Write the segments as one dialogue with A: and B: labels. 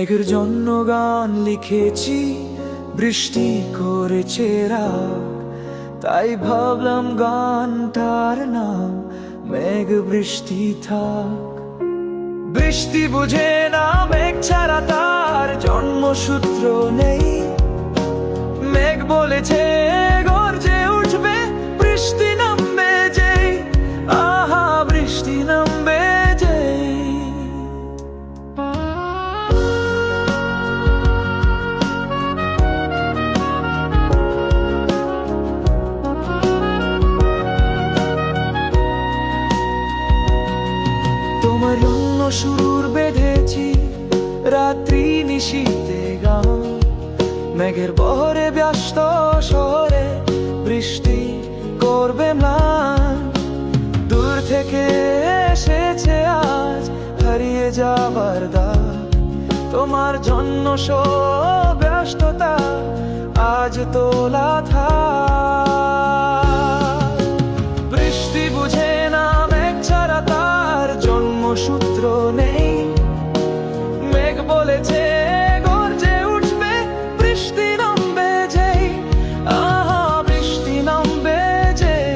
A: মেঘের জন্য গান লিখেছি, বৃষ্টি করেছে রাগ, তাই ভাবলাম গানটার নাম মেঘ বৃষ্টি থাক। বৃষ্টি বুঝে না মেঘ ছাড়া তার জন্মসূত্র নেই, মেঘ বলেছে গর্জে উঠবে বৃষ্টি নামবে যেই, আহা বৃষ্টি নামবে যেই। তোমার জন্য সুর বেঁধেছি রাত্রি নিশীথে গান, মেঘের বহরে ব্যস্ত শহরে বৃষ্টি করবে ম্লান। দূর থেকে এসেছে আজ হারিয়ে যাবার দাগ, তোমার জন্য সব ব্যস্ততা আজ তোলা থাক। বৃষ্টি বুঝে না মেঘ ছাড়া তার জন্মসূত্র নেই, মেঘ বলেছে গর্জে উঠবে বৃষ্টি নামবে যেই, আহা বৃষ্টি নামবে যেই।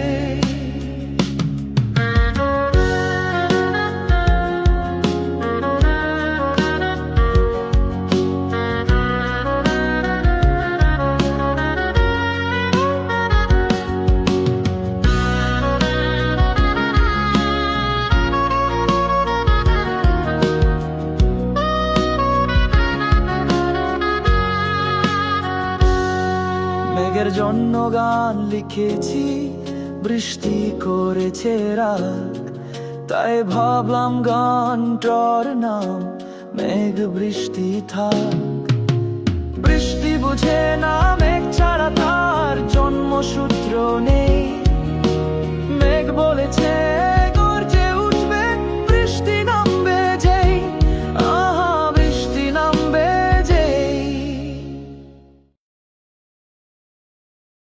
A: মেঘের জন্য গান লিখেছি, বৃষ্টি করেছে রাগ, তাই ভাবলাম গানটার নাম মেঘ বৃষ্টি থাক। বৃষ্টি বুঝে না